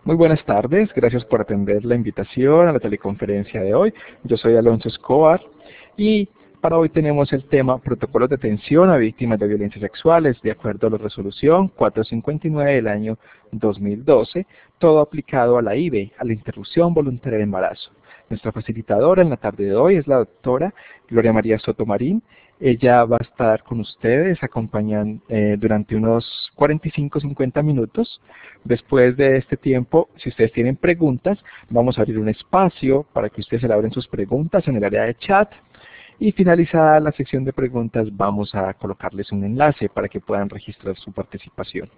Muy buenas tardes, gracias por atender la invitación a la teleconferencia de hoy. Yo soy Alonso Escobar y para hoy tenemos el tema Protocolos de atención a víctimas de violencias sexuales, de acuerdo a la resolución 459 del año 2012, todo aplicado a la IVE, a la interrupción voluntaria del embarazo. Nuestra facilitadora en la tarde de hoy es la doctora Gloria María Sotomarín. Ella va a estar con ustedes acompañando durante unos 45-50 minutos. Después de este tiempo, si ustedes tienen preguntas, vamos a abrir un espacio para que ustedes elaboren sus preguntas en el área de chat. Y finalizada la sección de preguntas, vamos a colocarles un enlace para que puedan registrar su participación.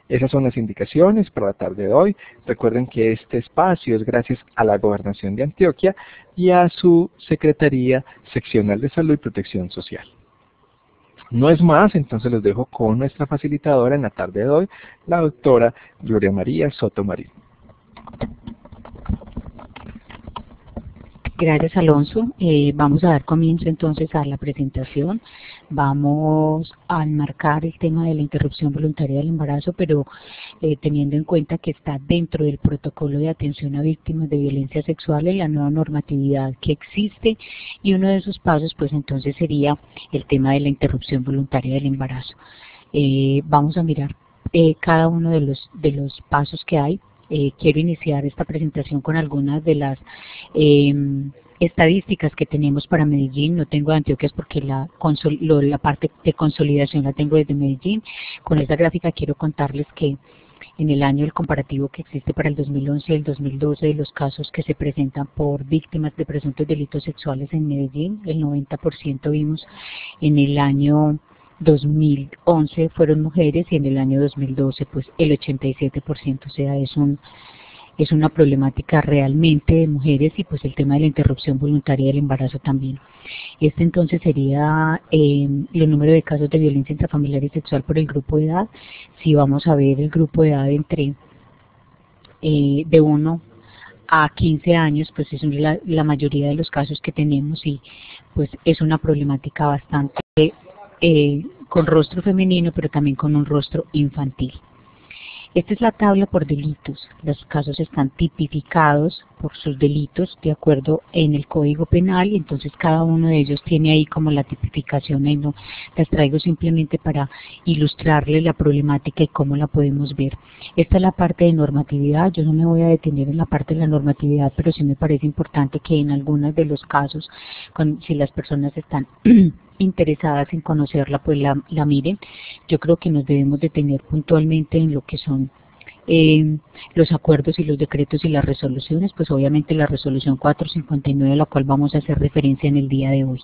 Esas son las indicaciones para la tarde de hoy. Recuerden que este espacio es gracias a la Gobernación de Antioquia y a su Secretaría Seccional de Salud y Protección Social. No es más, entonces los dejo con nuestra facilitadora en la tarde de hoy, la doctora Gloria María Sotomarín. Gracias, Alonso. Vamos a dar comienzo entonces a la presentación. Vamos a enmarcar el tema de la interrupción voluntaria del embarazo, pero teniendo en cuenta que está dentro del protocolo de atención a víctimas de violencia sexual en la nueva normatividad que existe, y uno de esos pasos pues entonces sería el tema de la interrupción voluntaria del embarazo. Vamos a mirar cada uno de los pasos que hay. Quiero iniciar esta presentación con algunas de las estadísticas que tenemos para Medellín. No tengo de Antioquia porque la parte de consolidación la tengo desde Medellín. Con esta gráfica quiero contarles que en el año el comparativo que existe para el 2011 y el 2012 de los casos que se presentan por víctimas de presuntos delitos sexuales en Medellín, el 90% vimos en el año 2011 fueron mujeres y en el año 2012 pues el 87%, o sea, es una problemática realmente de mujeres, y pues el tema de la interrupción voluntaria del embarazo también. Este entonces sería el número de casos de violencia intrafamiliar y sexual por el grupo de edad. Si vamos a ver el grupo de edad entre de 1 a 15 años, pues es la mayoría de los casos que tenemos, y pues es una problemática bastante con rostro femenino, pero también con un rostro infantil. Esta es la tabla por delitos. Los casos están tipificados por sus delitos de acuerdo en el Código Penal, y entonces cada uno de ellos tiene ahí como la tipificación, y no las traigo simplemente para ilustrarles la problemática y cómo la podemos ver. Esta es la parte de normatividad. Yo no me voy a detener en la parte de la normatividad, pero sí me parece importante que en algunos de los casos, si las personas están interesadas en conocerla, pues la miren. Yo creo que nos debemos detener puntualmente en lo que son los acuerdos y los decretos y las resoluciones, pues obviamente la resolución 459, a la cual vamos a hacer referencia en el día de hoy.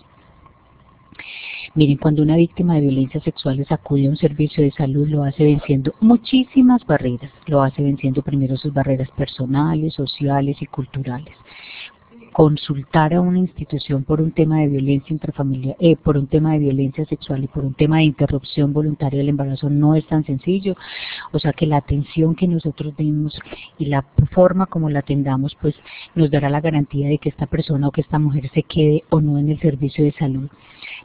Miren, cuando una víctima de violencias sexuales acude a un servicio de salud, lo hace venciendo muchísimas barreras. Lo hace venciendo primero sus barreras personales, sociales y culturales. Consultar a una institución por un tema de violencia intrafamiliar, por un tema de violencia sexual y por un tema de interrupción voluntaria del embarazo no es tan sencillo. O sea que la atención que nosotros demos y la forma como la atendamos pues nos dará la garantía de que esta persona o que esta mujer se quede o no en el servicio de salud.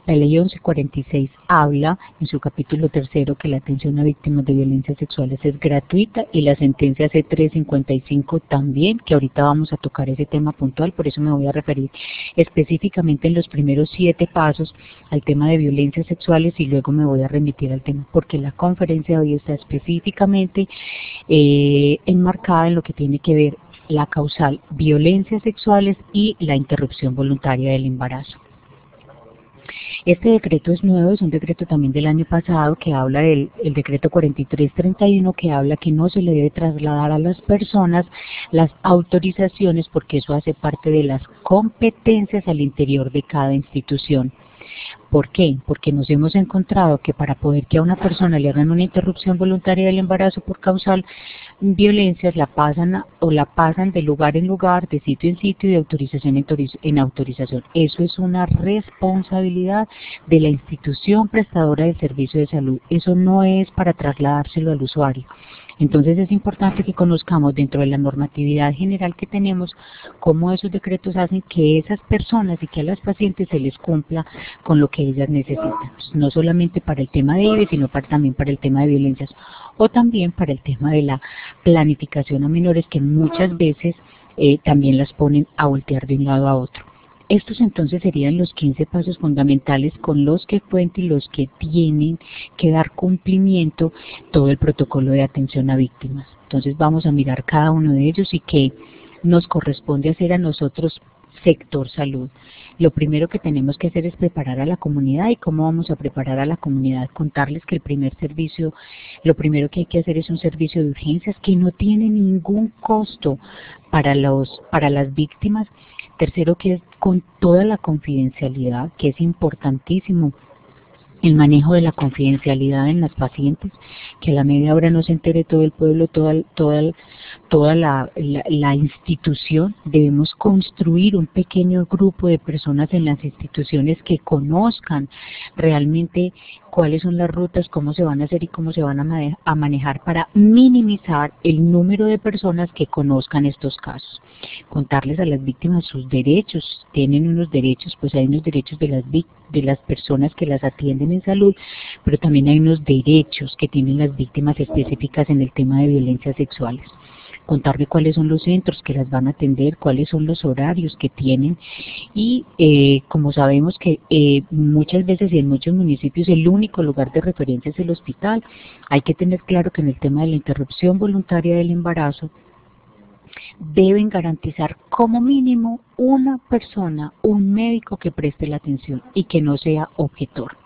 La ley 1146 habla en su capítulo 3 que la atención a víctimas de violencias sexuales es gratuita, y la sentencia C355 también, que ahorita vamos a tocar ese tema puntual. Por eso me voy a referir específicamente en los primeros 7 pasos al tema de violencias sexuales, y luego me voy a remitir al tema, porque la conferencia de hoy está específicamente enmarcada en lo que tiene que ver la causal violencias sexuales y la interrupción voluntaria del embarazo. Este decreto es nuevo, es un decreto también del año pasado que habla del decreto 4331, que habla que no se le debe trasladar a las personas las autorizaciones, porque eso hace parte de las competencias al interior de cada institución. ¿Por qué? Porque nos hemos encontrado que para poder que a una persona le hagan una interrupción voluntaria del embarazo por causal violencias, la pasan de lugar en lugar, de sitio en sitio y de autorización en autorización. Eso es una responsabilidad de la institución prestadora del servicio de salud. Eso no es para trasladárselo al usuario. Entonces es importante que conozcamos dentro de la normatividad general que tenemos cómo esos decretos hacen que esas personas y que a las pacientes se les cumpla con lo que ellas necesitan, no solamente para el tema de IVE, sino también para el tema de violencias o también para el tema de la planificación a menores que muchas veces también las ponen a voltear de un lado a otro. Estos entonces serían los 15 pasos fundamentales con los que cuentan y los que tienen que dar cumplimiento todo el protocolo de atención a víctimas. Entonces vamos a mirar cada uno de ellos y qué nos corresponde hacer a nosotros, sector salud. Lo primero que tenemos que hacer es preparar a la comunidad. ¿Y cómo vamos a preparar a la comunidad? Contarles que el primer servicio, lo primero que hay que hacer es un servicio de urgencias que no tiene ningún costo para las víctimas. Tercero, que es con toda la confidencialidad, que es importantísimo el manejo de la confidencialidad en las pacientes, que a la media hora no se entere todo el pueblo, toda la institución. Debemos construir un pequeño grupo de personas en las instituciones que conozcan realmente cuáles son las rutas, cómo se van a hacer y cómo se van a manejar para minimizar el número de personas que conozcan estos casos. Contarles a las víctimas sus derechos. Tienen unos derechos, pues hay unos derechos de las personas que las atienden en salud, pero también hay unos derechos que tienen las víctimas específicas en el tema de violencias sexuales. Contarle cuáles son los centros que las van a atender, cuáles son los horarios que tienen y como sabemos que muchas veces y en muchos municipios el único lugar de referencia es el hospital, hay que tener claro que en el tema de la interrupción voluntaria del embarazo deben garantizar como mínimo una persona, un médico que preste la atención y que no sea objetor.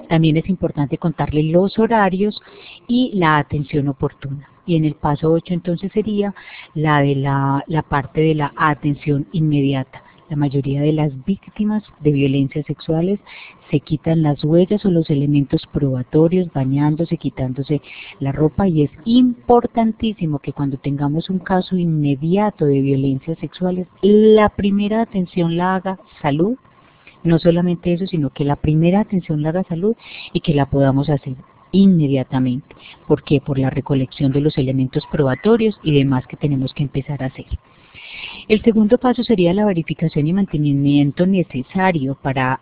También es importante contarle los horarios y la atención oportuna. Y en el paso 8 entonces sería la de la parte de la atención inmediata. La mayoría de las víctimas de violencias sexuales se quitan las huellas o los elementos probatorios, bañándose, quitándose la ropa, y es importantísimo que cuando tengamos un caso inmediato de violencias sexuales, la primera atención la haga salud. No solamente eso, sino que la primera atención la haga salud y que la podamos hacer inmediatamente. ¿Por qué? Por la recolección de los elementos probatorios y demás que tenemos que empezar a hacer. El segundo paso sería la verificación y mantenimiento necesario para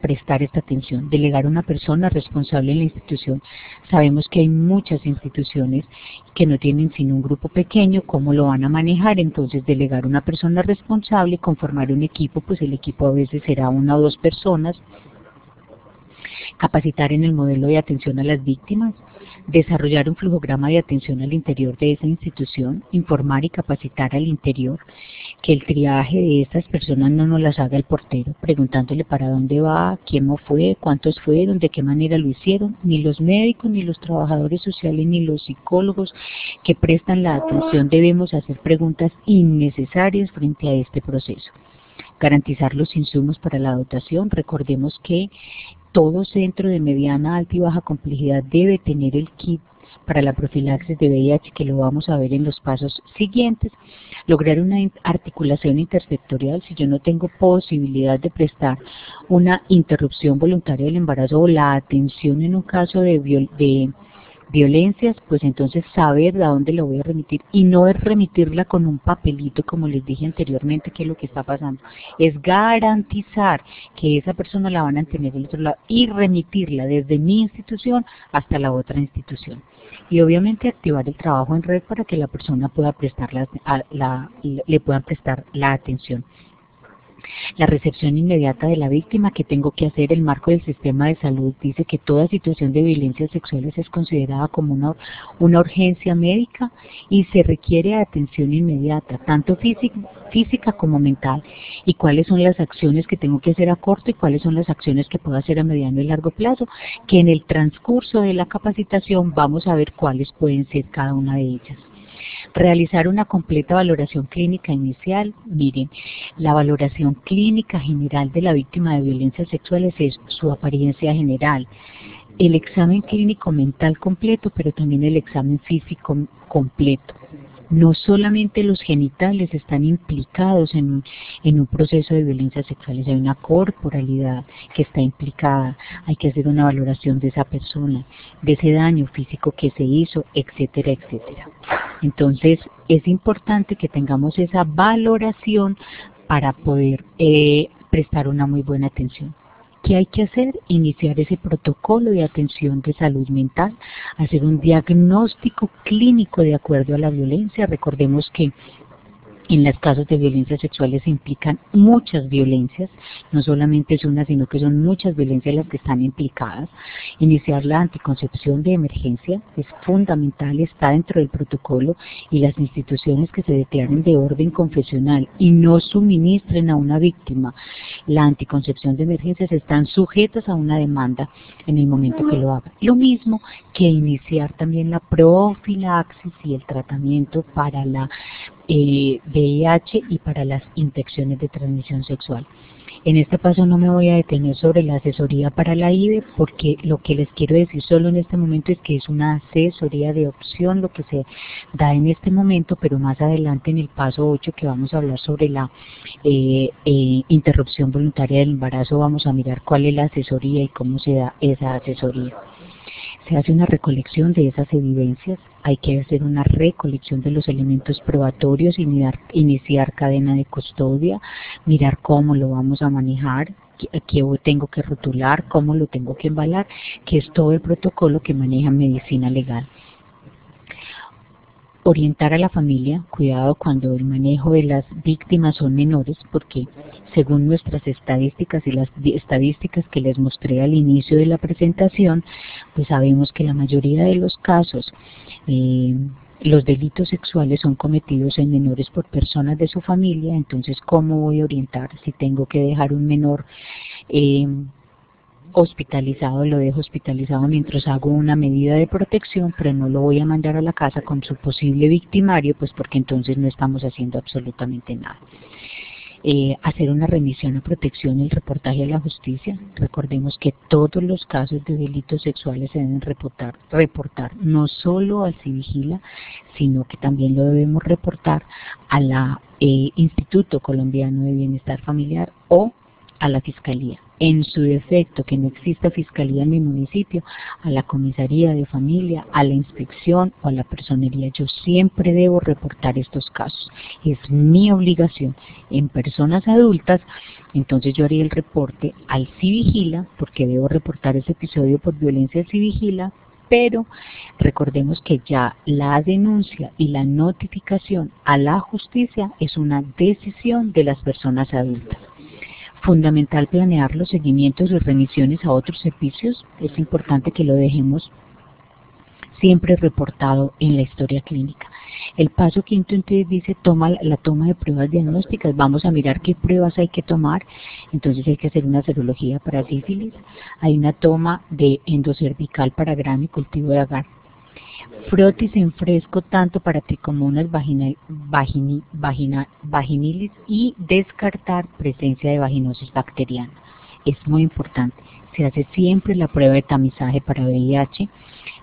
prestar esta atención. Delegar a una persona responsable en la institución. Sabemos que hay muchas instituciones que no tienen sino un grupo pequeño. ¿Cómo lo van a manejar? Entonces delegar a una persona responsable, conformar un equipo, pues el equipo a veces será 1 o 2 personas. Capacitar en el modelo de atención a las víctimas, desarrollar un flujograma de atención al interior de esa institución, informar y capacitar al interior, que el triaje de estas personas no nos las haga el portero, preguntándole para dónde va, quién fue, cuántos fueron, de qué manera lo hicieron. Ni los médicos, ni los trabajadores sociales, ni los psicólogos que prestan la atención debemos hacer preguntas innecesarias frente a este proceso. Garantizar los insumos para la dotación. Recordemos que todo centro de mediana, alta y baja complejidad debe tener el kit para la profilaxis de VIH, que lo vamos a ver en los pasos siguientes. Lograr una articulación intersectorial. Si yo no tengo posibilidad de prestar una interrupción voluntaria del embarazo o la atención en un caso de violencias, pues entonces saber a dónde la voy a remitir, y no es remitirla con un papelito como les dije anteriormente, que es lo que está pasando, es garantizar que esa persona la van a tener del otro lado y remitirla desde mi institución hasta la otra institución. Y obviamente activar el trabajo en red para que la persona pueda prestar le puedan prestar la atención. La recepción inmediata de la víctima. ¿Qué tengo que hacer? El marco del sistema de salud dice que toda situación de violencias sexuales es considerada como una urgencia médica y se requiere atención inmediata, tanto física como mental. ¿Y cuáles son las acciones que tengo que hacer a corto y cuáles son las acciones que puedo hacer a mediano y largo plazo? Que en el transcurso de la capacitación vamos a ver cuáles pueden ser cada una de ellas. Realizar una completa valoración clínica inicial. Miren, la valoración clínica general de la víctima de violencias sexuales es su apariencia general, el examen clínico mental completo, pero también el examen físico completo. No solamente los genitales están implicados en un proceso de violencia sexual, hay una corporalidad que está implicada, hay que hacer una valoración de esa persona, de ese daño físico que se hizo, etcétera, etcétera. Entonces, es importante que tengamos esa valoración para poder prestar una muy buena atención. ¿Qué hay que hacer? Iniciar ese protocolo de atención de salud mental, hacer un diagnóstico clínico de acuerdo a la violencia. Recordemos que en los casos de violencias sexuales se implican muchas violencias, no solamente es una, sino que son muchas violencias las que están implicadas. Iniciar la anticoncepción de emergencia es fundamental, está dentro del protocolo, y las instituciones que se declaren de orden confesional y no suministren a una víctima la anticoncepción de emergencias están sujetas a una demanda en el momento que lo hagan. Lo mismo que iniciar también la profilaxis y el tratamiento para la VIH y para las infecciones de transmisión sexual. En este paso no me voy a detener sobre la asesoría para la IVE, porque lo que les quiero decir solo en este momento es que es una asesoría de opción lo que se da en este momento, pero más adelante en el paso 8, que vamos a hablar sobre la interrupción voluntaria del embarazo, vamos a mirar cuál es la asesoría y cómo se da esa asesoría. Se hace una recolección de esas evidencias, hay que hacer una recolección de los elementos probatorios, iniciar cadena de custodia, mirar cómo lo vamos a manejar, qué tengo que rotular, cómo lo tengo que embalar, que es todo el protocolo que maneja medicina legal. Orientar a la familia, cuidado cuando el manejo de las víctimas son menores, porque según nuestras estadísticas y las estadísticas que les mostré al inicio de la presentación, pues sabemos que la mayoría de los casos, los delitos sexuales son cometidos en menores por personas de su familia. Entonces, ¿cómo voy a orientar? Si tengo que dejar un menor hospitalizado, lo dejo hospitalizado mientras hago una medida de protección, pero no lo voy a mandar a la casa con su posible victimario, pues porque entonces no estamos haciendo absolutamente nada. Hacer una remisión a protección y el reportaje a la justicia. Recordemos que todos los casos de delitos sexuales se deben reportar no solo al Civigila, sino que también lo debemos reportar a la Instituto Colombiano de Bienestar Familiar o a la Fiscalía. En su defecto, que no exista fiscalía en mi municipio, a la comisaría de familia, a la inspección o a la personería. Yo siempre debo reportar estos casos. Es mi obligación. En personas adultas, entonces yo haría el reporte al Civigila, porque debo reportar ese episodio por violencia al Civigila, pero recordemos que ya la denuncia y la notificación a la justicia es una decisión de las personas adultas. Fundamental planear los seguimientos y remisiones a otros servicios. Es importante que lo dejemos siempre reportado en la historia clínica. El paso quinto entonces dice la toma de pruebas diagnósticas. Vamos a mirar qué pruebas hay que tomar. Entonces hay que hacer una serología para sífilis, hay una toma de endocervical para grano y cultivo de agar. Frotis en fresco tanto para tricomonas vaginilis y descartar presencia de vaginosis bacteriana. Es muy importante. Se hace siempre la prueba de tamizaje para VIH,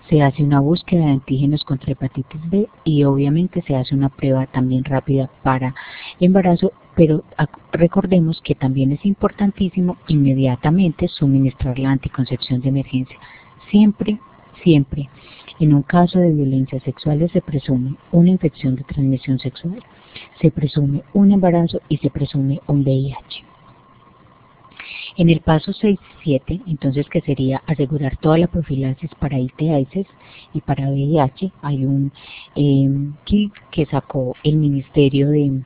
se hace una búsqueda de antígenos contra hepatitis B y obviamente se hace una prueba también rápida para embarazo, pero recordemos que también es importantísimo inmediatamente suministrar la anticoncepción de emergencia. Siempre en un caso de violencias sexuales se presume una infección de transmisión sexual, se presume un embarazo y se presume un VIH. En el paso 6 y 7, entonces, que sería asegurar toda la profilaxis para ITS y para VIH, hay un kit que sacó el Ministerio de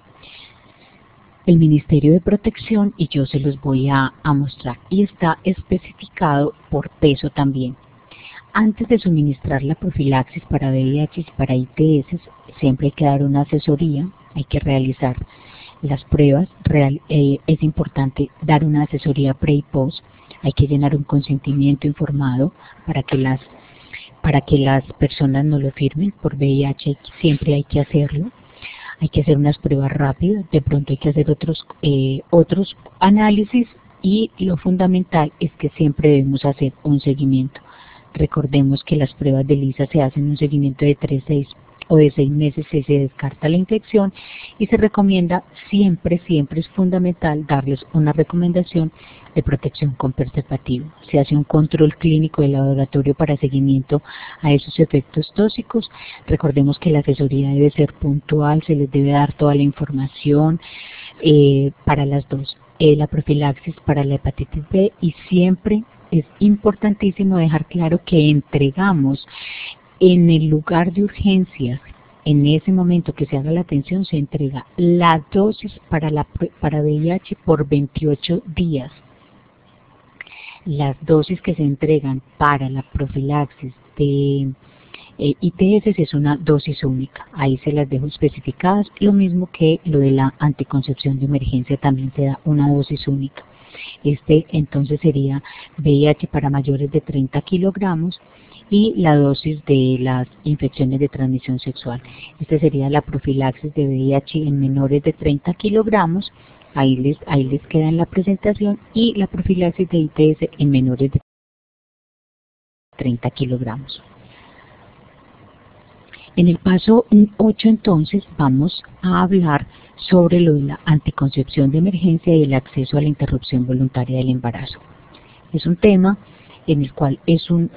Protección y yo se los voy a mostrar, y está especificado por peso también. Antes de suministrar la profilaxis para VIH y para ITS, siempre hay que dar una asesoría, hay que realizar las pruebas, es importante dar una asesoría pre y post, hay que llenar un consentimiento informado para que las personas no lo firmen. Por VIH siempre hay que hacerlo, hay que hacer unas pruebas rápidas, de pronto hay que hacer otros análisis, y lo fundamental es que siempre debemos hacer un seguimiento. Recordemos que las pruebas de Lisa se hacen un seguimiento de o de 6 meses si se descarta la infección, y se recomienda siempre es fundamental darles una recomendación de protección con preservativo. Se hace un control clínico de laboratorio para seguimiento a esos efectos tóxicos. Recordemos que la asesoría debe ser puntual, se les debe dar toda la información para las dos. La profilaxis para la hepatitis B, y siempre es importantísimo dejar claro que entregamos en el lugar de urgencias, en ese momento que se haga la atención, se entrega la dosis para VIH por 28 días. Las dosis que se entregan para la profilaxis de ITS es una dosis única, ahí se las dejo especificadas, lo mismo que lo de la anticoncepción de emergencia, también se da una dosis única. Entonces sería VIH para mayores de 30 kilogramos y la dosis de las infecciones de transmisión sexual. Sería la profilaxis de VIH en menores de 30 kilogramos, ahí les queda en la presentación, y la profilaxis de ITS en menores de 30 kilogramos. En el paso 8 entonces vamos a hablar sobre lo de la anticoncepción de emergencia y el acceso a la interrupción voluntaria del embarazo. Es un tema en el cual es un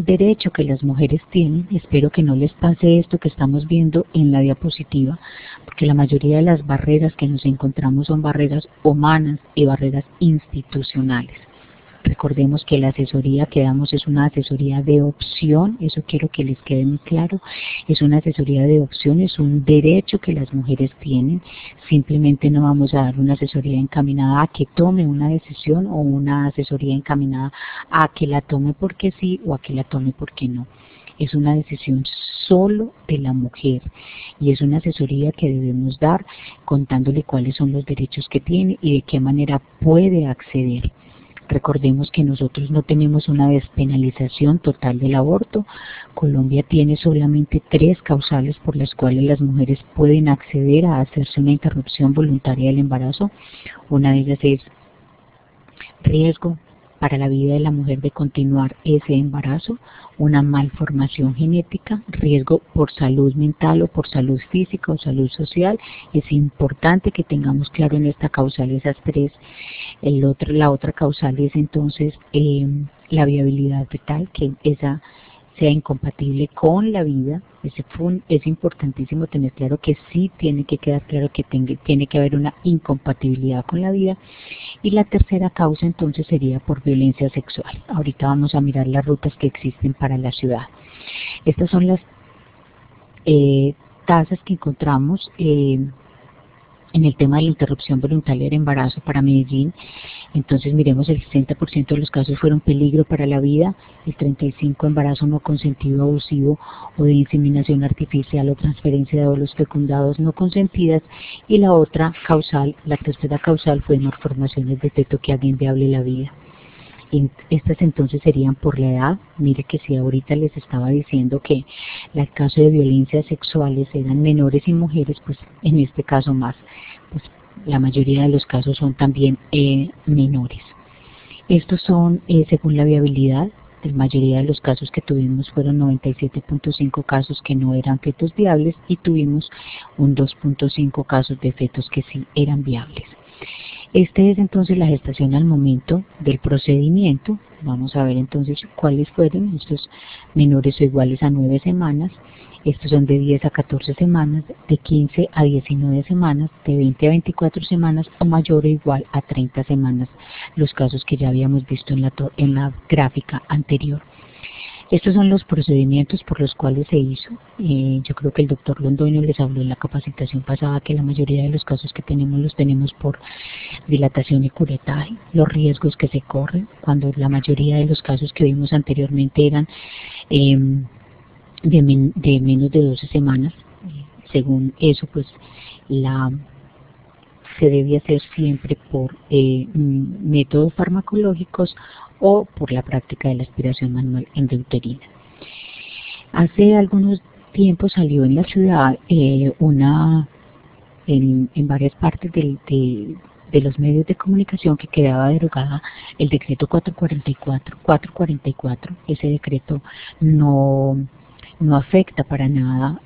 derecho que las mujeres tienen. Espero que no les pase esto que estamos viendo en la diapositiva, porque la mayoría de las barreras que nos encontramos son barreras humanas y barreras institucionales. Recordemos que la asesoría que damos es una asesoría de opción, eso quiero que les quede muy claro, es una asesoría de opción, es un derecho que las mujeres tienen. Simplemente no vamos a dar una asesoría encaminada a que tome una decisión, o una asesoría encaminada a que la tome porque sí o a que la tome porque no. Es una decisión solo de la mujer, y es una asesoría que debemos dar contándole cuáles son los derechos que tiene y de qué manera puede acceder. Recordemos que nosotros no tenemos una despenalización total del aborto. Colombia tiene solamente 3 causales por las cuales las mujeres pueden acceder a hacerse una interrupción voluntaria del embarazo. Una de ellas es riesgo para la vida de la mujer de continuar ese embarazo, una malformación genética, riesgo por salud mental o por salud física o salud social. Es importante que tengamos claro en esta causal esas 3. La otra causal es entonces la viabilidad fetal, que esa sea incompatible con la vida. Es importantísimo tener claro que sí tiene que quedar claro que tiene que haber una incompatibilidad con la vida. Y la tercera causa entonces sería por violencia sexual. Ahorita vamos a mirar las rutas que existen para la ciudad. Estas son las tasas que encontramos en el tema de la interrupción voluntaria del embarazo para Medellín. Entonces miremos, el 60% de los casos fueron peligro para la vida, el 35% embarazo no consentido abusivo o de inseminación artificial o transferencia de óvulos fecundados no consentidas, y la otra causal, la tercera causal, fue malformaciones de feto que hagan inviable la vida. Estas entonces serían por la edad. Mire que si ahorita les estaba diciendo que el caso de violencias sexuales eran menores y mujeres, pues en este caso más, pues la mayoría de los casos son también menores. Estos son según la viabilidad. La mayoría de los casos que tuvimos fueron 97.5 casos que no eran fetos viables, y tuvimos un 2.5 casos de fetos que sí eran viables. Este es entonces la gestación al momento del procedimiento. Vamos a ver entonces cuáles fueron estos menores o iguales a 9 semanas. Estos son de 10 a 14 semanas, de 15 a 19 semanas, de 20 a 24 semanas o mayor o igual a 30 semanas, los casos que ya habíamos visto en la gráfica anterior. Estos son los procedimientos por los cuales se hizo. Yo creo que el doctor Londoño les habló en la capacitación pasada que la mayoría de los casos que tenemos los tenemos por dilatación y curetaje, los riesgos que se corren, cuando la mayoría de los casos que vimos anteriormente eran de menos de 12 semanas. Según eso, pues se debe hacer siempre por métodos farmacológicos o por la práctica de la aspiración manual endouterina. Hace algunos tiempos salió en la ciudad en varias partes de los medios de comunicación que quedaba derogada el decreto 444. Ese decreto no no afecta para nada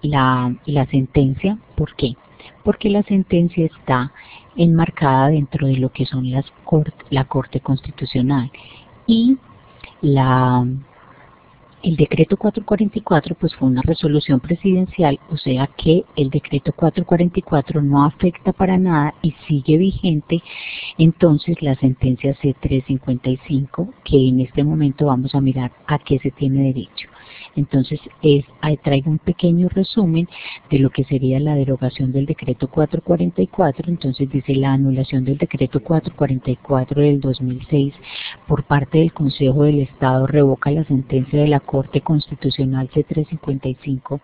la sentencia. ¿Por qué? Porque la sentencia está enmarcada dentro de lo que son la Corte Constitucional y el decreto 444 pues fue una resolución presidencial, o sea que el decreto 444 no afecta para nada y sigue vigente. Entonces la sentencia C355, que en este momento vamos a mirar a qué se tiene derecho. Entonces ahí traigo un pequeño resumen de lo que sería la derogación del decreto 444. Entonces dice: la anulación del decreto 444 del 2006 por parte del Consejo del Estado revoca la sentencia de la Corte Constitucional C355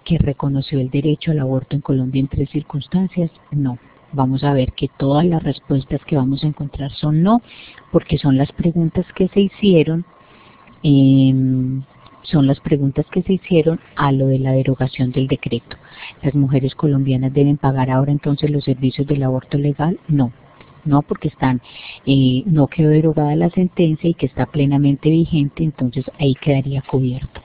que reconoció el derecho al aborto en Colombia en 3 circunstancias. No. Vamos a ver que todas las respuestas que vamos a encontrar son no, porque son las preguntas que se hicieron a lo de la derogación del decreto. ¿Las mujeres colombianas deben pagar ahora entonces los servicios del aborto legal? No. No, porque no quedó derogada la sentencia y que está plenamente vigente, entonces ahí quedaría cubierto.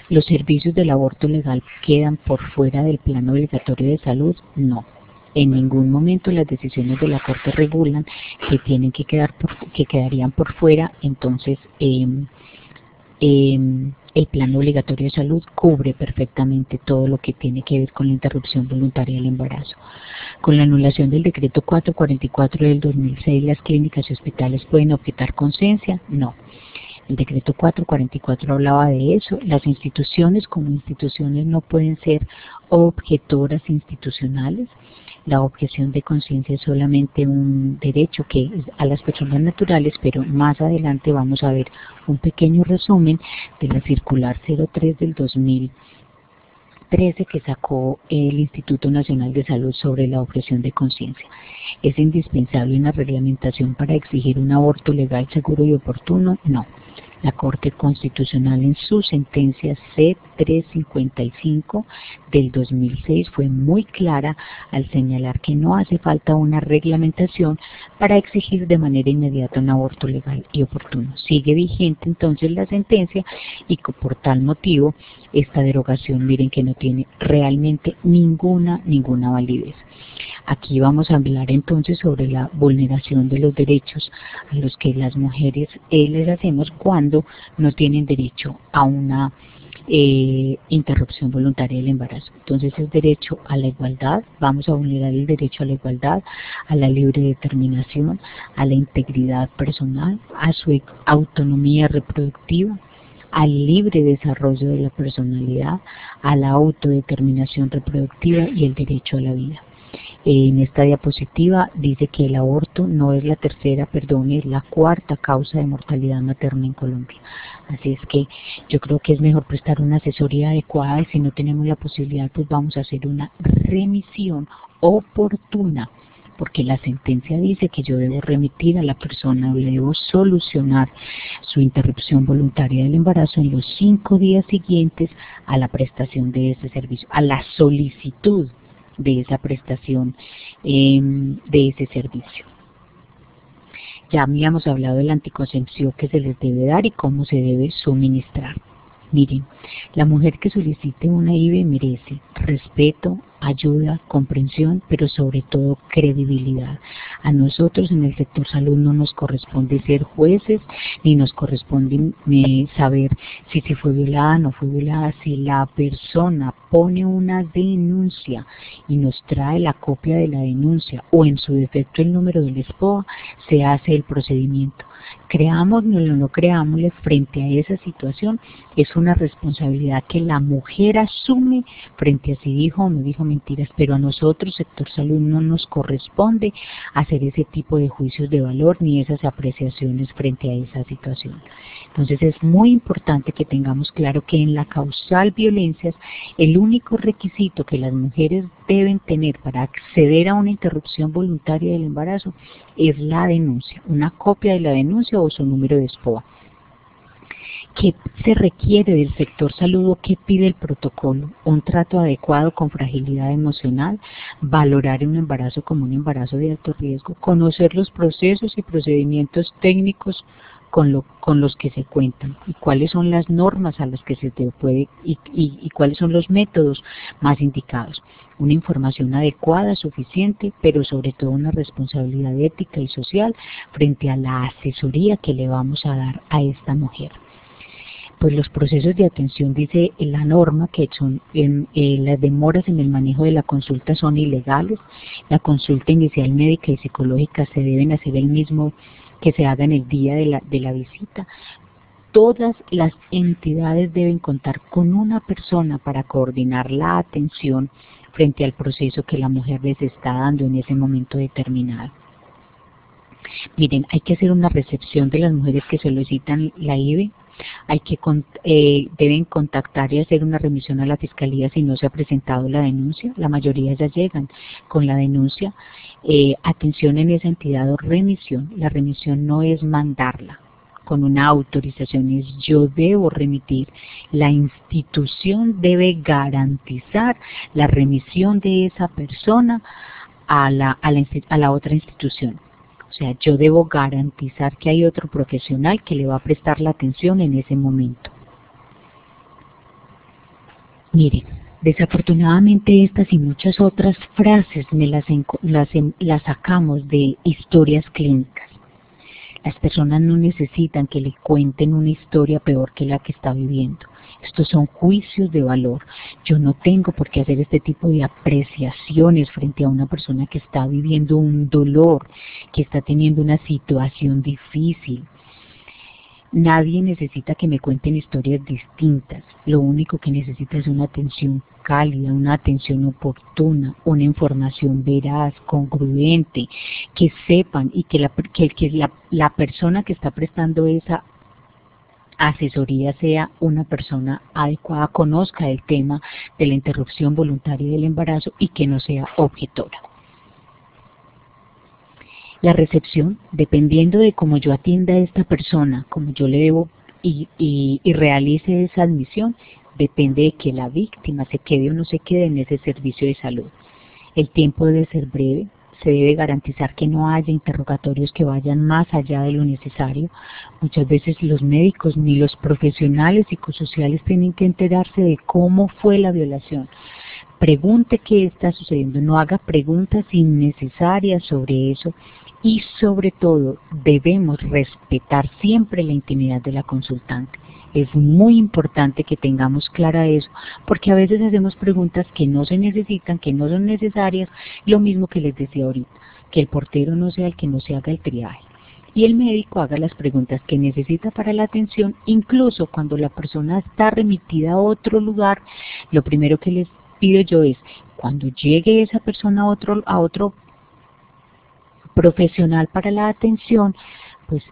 ¿Los servicios del aborto legal quedan por fuera del plan obligatorio de salud? No. En ningún momento las decisiones de la Corte regulan que quedarían por fuera. Entonces el plan obligatorio de salud cubre perfectamente todo lo que tiene que ver con la interrupción voluntaria del embarazo. Con la anulación del decreto 444 del 2006, ¿las clínicas y hospitales pueden objetar conciencia? No. El decreto 444 hablaba de eso. Las instituciones como instituciones no pueden ser objetoras institucionales. La objeción de conciencia es solamente un derecho que es a las personas naturales, pero más adelante vamos a ver un pequeño resumen de la circular 03 del 2013 que sacó el Instituto Nacional de Salud sobre la objeción de conciencia. ¿Es indispensable una reglamentación para exigir un aborto legal, seguro y oportuno? No. La Corte Constitucional en su sentencia C355 del 2006 fue muy clara al señalar que no hace falta una reglamentación para exigir de manera inmediata un aborto legal y oportuno. Sigue vigente entonces la sentencia y por tal motivo esta derogación, miren que no tiene realmente ninguna validez. Aquí vamos a hablar entonces sobre la vulneración de los derechos a los que las mujeres les hacemos cuando no tienen derecho a una interrupción voluntaria del embarazo. Entonces es derecho a la igualdad, vamos a vulnerar el derecho a la igualdad, a la libre determinación, a la integridad personal, a su autonomía reproductiva, al libre desarrollo de la personalidad, a la autodeterminación reproductiva y el derecho a la vida. En esta diapositiva dice que el aborto no es la tercera, perdón, es la cuarta causa de mortalidad materna en Colombia. Así es que yo creo que es mejor prestar una asesoría adecuada y si no tenemos la posibilidad, pues vamos a hacer una remisión oportuna, porque la sentencia dice que yo debo remitir a la persona o le debo solucionar su interrupción voluntaria del embarazo en los 5 días siguientes a la prestación de ese servicio, a la solicitud de esa prestación de ese servicio. Ya habíamos hablado del anticoncepción que se les debe dar y cómo se debe suministrar. Miren, la mujer que solicite una IVE merece respeto, ayuda, comprensión, pero sobre todo credibilidad. A nosotros en el sector salud no nos corresponde ser jueces, ni nos corresponde saber si se fue violada o no fue violada. Si la persona pone una denuncia y nos trae la copia de la denuncia o en su defecto el número del SPOA, se hace el procedimiento. Creámoslo o no creámosle, frente a esa situación es una responsabilidad que la mujer asume frente a si dijo o no dijo mentiras, pero a nosotros, sector salud, no nos corresponde hacer ese tipo de juicios de valor ni esas apreciaciones frente a esa situación. Entonces es muy importante que tengamos claro que en la causal violencias el único requisito que las mujeres deben tener para acceder a una interrupción voluntaria del embarazo es la denuncia, una copia de la denuncia o su número de SPOA. ¿Qué se requiere del sector salud o qué pide el protocolo? Un trato adecuado con fragilidad emocional, valorar un embarazo como un embarazo de alto riesgo, conocer los procesos y procedimientos técnicos con los que se cuentan y cuáles son las normas a las que se te puede y cuáles son los métodos más indicados. Una información adecuada, suficiente, pero sobre todo una responsabilidad ética y social frente a la asesoría que le vamos a dar a esta mujer. Pues los procesos de atención, dice la norma, que son las demoras en el manejo de la consulta son ilegales. La consulta inicial médica y psicológica se deben hacer el mismo que se haga en el día de la visita. Todas las entidades deben contar con una persona para coordinar la atención frente al proceso que la mujer les está dando en ese momento determinado. Miren, hay que hacer una recepción de las mujeres que solicitan la IVE. Deben contactar y hacer una remisión a la fiscalía si no se ha presentado la denuncia. La mayoría ya llegan con la denuncia. Atención en esa entidad o remisión. La remisión no es mandarla con una autorización, es yo debo remitir. La institución debe garantizar la remisión de esa persona a la otra institución. O sea, yo debo garantizar que hay otro profesional que le va a prestar la atención en ese momento. Miren, desafortunadamente estas y muchas otras frases las sacamos de historias clínicas. Las personas no necesitan que le cuenten una historia peor que la que está viviendo. Estos son juicios de valor. Yo no tengo por qué hacer este tipo de apreciaciones frente a una persona que está viviendo un dolor, que está teniendo una situación difícil. Nadie necesita que me cuenten historias distintas. Lo único que necesita es una atención cálida, una atención oportuna, una información veraz, congruente, que sepan y que la persona que está prestando esa asesoría sea una persona adecuada, conozca el tema de la interrupción voluntaria del embarazo y que no sea objetora. La recepción, dependiendo de cómo yo atienda a esta persona, cómo yo le debo y realice esa admisión, depende de que la víctima se quede o no se quede en ese servicio de salud. El tiempo debe ser breve, se debe garantizar que no haya interrogatorios que vayan más allá de lo necesario. Muchas veces los médicos ni los profesionales psicosociales tienen que enterarse de cómo fue la violación. Pregunte qué está sucediendo, no haga preguntas innecesarias sobre eso y sobre todo debemos respetar siempre la intimidad de la consultante. Es muy importante que tengamos clara eso, porque a veces hacemos preguntas que no se necesitan, que no son necesarias, lo mismo que les decía ahorita, que el portero no sea el que no se haga el triaje. Y el médico haga las preguntas que necesita para la atención, incluso cuando la persona está remitida a otro lugar, lo primero que les pido yo es, cuando llegue esa persona a otro profesional para la atención, pues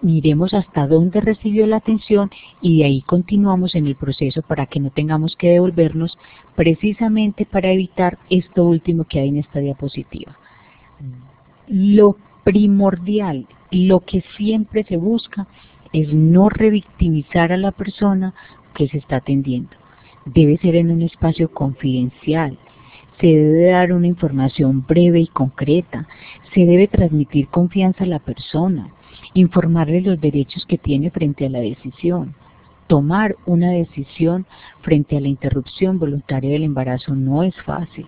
miremos hasta dónde recibió la atención y de ahí continuamos en el proceso para que no tengamos que devolvernos, precisamente para evitar esto último que hay en esta diapositiva. Lo primordial, lo que siempre se busca es no revictimizar a la persona que se está atendiendo. Debe ser en un espacio confidencial. Se debe dar una información breve y concreta. Se debe transmitir confianza a la persona. Informarle los derechos que tiene frente a la decisión. Tomar una decisión frente a la interrupción voluntaria del embarazo no es fácil.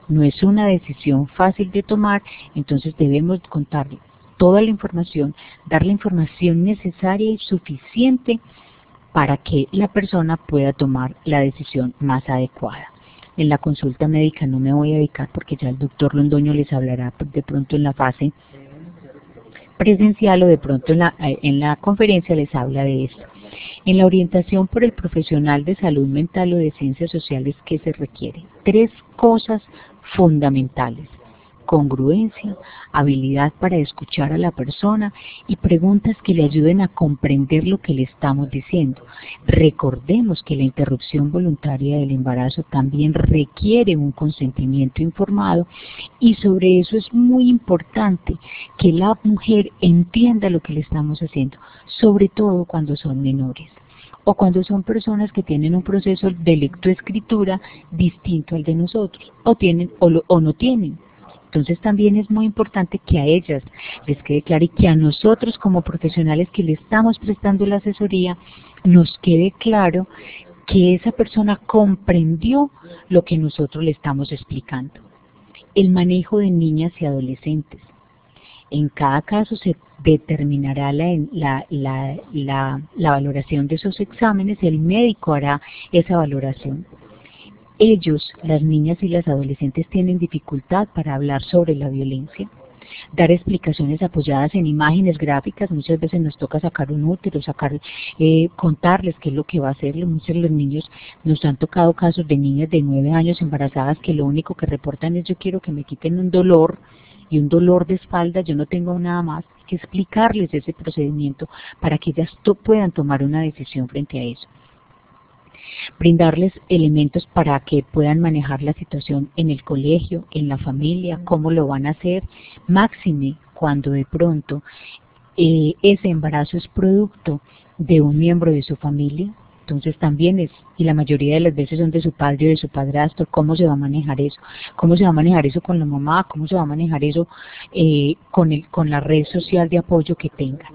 No es una decisión fácil de tomar, entonces debemos contarle toda la información, dar la información necesaria y suficiente para que la persona pueda tomar la decisión más adecuada. En la consulta médica no me voy a dedicar porque ya el doctor Londoño les hablará de pronto en la fase presencial o de pronto en la conferencia les habla de esto. En la orientación por el profesional de salud mental o de ciencias sociales, ¿qué se requiere? 3 cosas fundamentales: congruencia, habilidad para escuchar a la persona y preguntas que le ayuden a comprender lo que le estamos diciendo. Recordemos que la interrupción voluntaria del embarazo también requiere un consentimiento informado y sobre eso es muy importante que la mujer entienda lo que le estamos haciendo, sobre todo cuando son menores. o cuando son personas que tienen un proceso de lectoescritura distinto al de nosotros, o tienen o no tienen. Entonces también es muy importante que a ellas les quede claro y que a nosotros como profesionales que le estamos prestando la asesoría nos quede claro que esa persona comprendió lo que nosotros le estamos explicando. El manejo de niñas y adolescentes. En cada caso se determinará la valoración de esos exámenes, el médico hará esa valoración. Ellos, las niñas y las adolescentes, tienen dificultad para hablar sobre la violencia. Dar explicaciones apoyadas en imágenes gráficas, muchas veces nos toca sacar un útero, contarles qué es lo que va a hacer. Muchos de los niños, nos han tocado casos de niñas de 9 años embarazadas que lo único que reportan es: yo quiero que me quiten un dolor, y un dolor de espalda, yo no tengo nada más. Hay que explicarles ese procedimiento para que ellas puedan tomar una decisión frente a eso. Brindarles elementos para que puedan manejar la situación en el colegio, en la familia, cómo lo van a hacer, máxime cuando de pronto ese embarazo es producto de un miembro de su familia. Entonces también y la mayoría de las veces son de su padre o de su padrastro. ¿Cómo se va a manejar eso? ¿Cómo se va a manejar eso con la mamá? ¿Cómo se va a manejar eso con la red social de apoyo que tengan?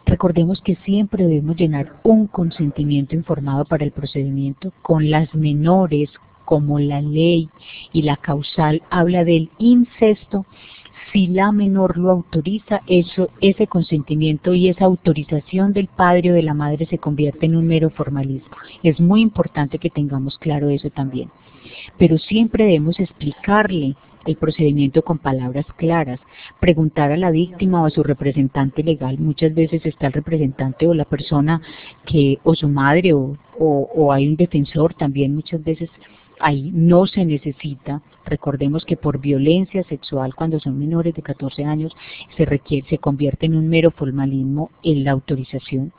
Recordemos que siempre debemos llenar un consentimiento informado para el procedimiento. Con las menores, como la ley y la causal habla del incesto, si la menor lo autoriza, ese consentimiento y esa autorización del padre o de la madre se convierte en un mero formalismo. Es muy importante que tengamos claro eso también. Pero siempre debemos explicarle el procedimiento con palabras claras, preguntar a la víctima o a su representante legal. Muchas veces está el representante o la persona o su madre o hay un defensor también. Muchas veces ahí no se necesita. Recordemos que por violencia sexual, cuando son menores de 14 años, se convierte en un mero formalismo en la autorización.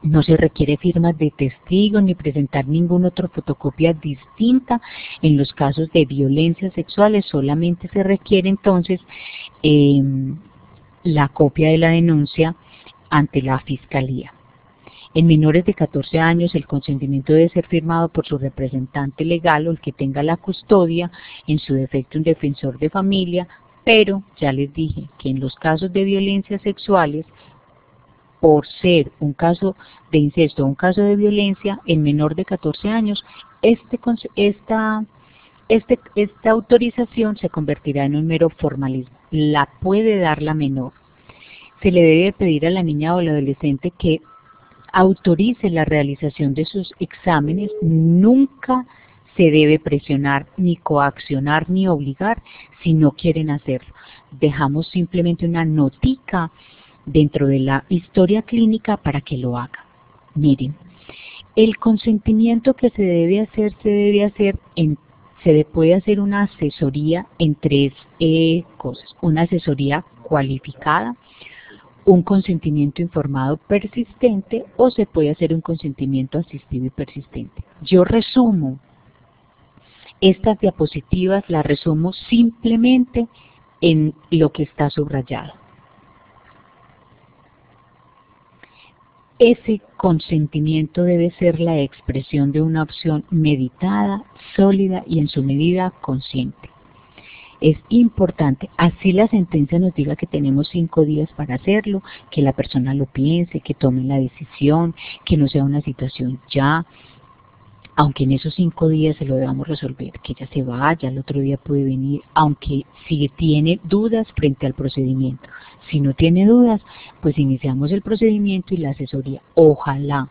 No se requiere firmas de testigos ni presentar ninguna otra fotocopia distinta en los casos de violencias sexuales. Solamente se requiere entonces la copia de la denuncia ante la Fiscalía. En menores de 14 años el consentimiento debe ser firmado por su representante legal o el que tenga la custodia, en su defecto un defensor de familia, pero ya les dije que en los casos de violencias sexuales, por ser un caso de incesto o un caso de violencia, el menor de 14 años, esta autorización se convertirá en un mero formalismo. La puede dar la menor. Se le debe pedir a la niña o al adolescente que autorice la realización de sus exámenes. Nunca se debe presionar, ni coaccionar, ni obligar si no quieren hacerlo. Dejamos simplemente una notica dentro de la historia clínica para que lo haga. Miren, el consentimiento que se puede hacer una asesoría en 3 cosas. Una asesoría cualificada, un consentimiento informado persistente, o se puede hacer un consentimiento asistido y persistente. Yo resumo estas diapositivas, las resumo simplemente en lo que está subrayado. Ese consentimiento debe ser la expresión de una opción meditada, sólida y en su medida consciente. Es importante, así la sentencia nos diga que tenemos 5 días para hacerlo, que la persona lo piense, que tome la decisión, que no sea una situación ya, aunque en esos 5 días se lo debamos resolver, que ella se vaya, al otro día puede venir, aunque si tiene dudas frente al procedimiento. Si no tiene dudas, pues iniciamos el procedimiento y la asesoría. Ojalá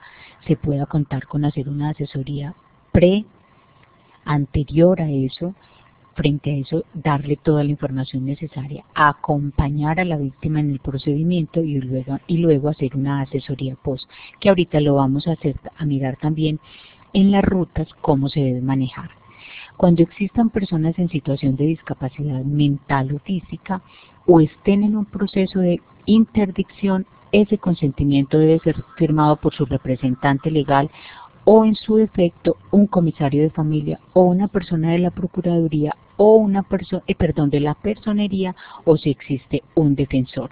se pueda contar con hacer una asesoría anterior a eso. Frente a eso, darle toda la información necesaria, acompañar a la víctima en el procedimiento y luego hacer una asesoría post, que ahorita lo vamos a mirar también en las rutas cómo se debe manejar. Cuando existan personas en situación de discapacidad mental o física o estén en un proceso de interdicción, ese consentimiento debe ser firmado por su representante legal o en su defecto un comisario de familia o una persona de la Procuraduría o una persona, de la Personería, o si existe un defensor.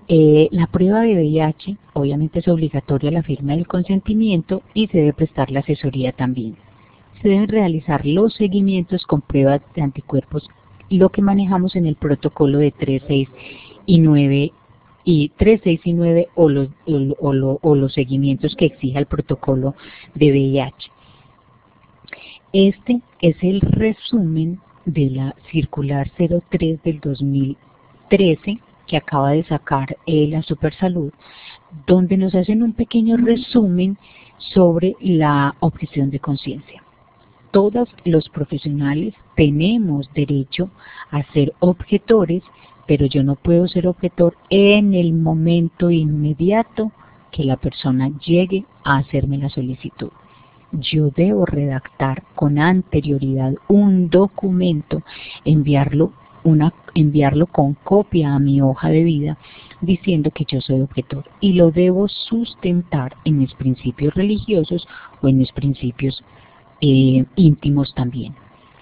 La prueba de VIH obviamente es obligatoria la firma del consentimiento y se debe prestar la asesoría también. Se deben realizar los seguimientos con pruebas de anticuerpos, lo que manejamos en el protocolo de 3, 6 y 9 o los seguimientos que exija el protocolo de VIH. Este es el resumen de la circular 03 del 2013 que acaba de sacar la Supersalud, donde nos hacen un pequeño resumen sobre la objeción de conciencia. Todos los profesionales tenemos derecho a ser objetores, pero yo no puedo ser objetor en el momento inmediato que la persona llegue a hacerme la solicitud. Yo debo redactar con anterioridad un documento, enviarlo con copia a mi hoja de vida diciendo que yo soy objetor, y lo debo sustentar en mis principios religiosos o en mis principios íntimos también.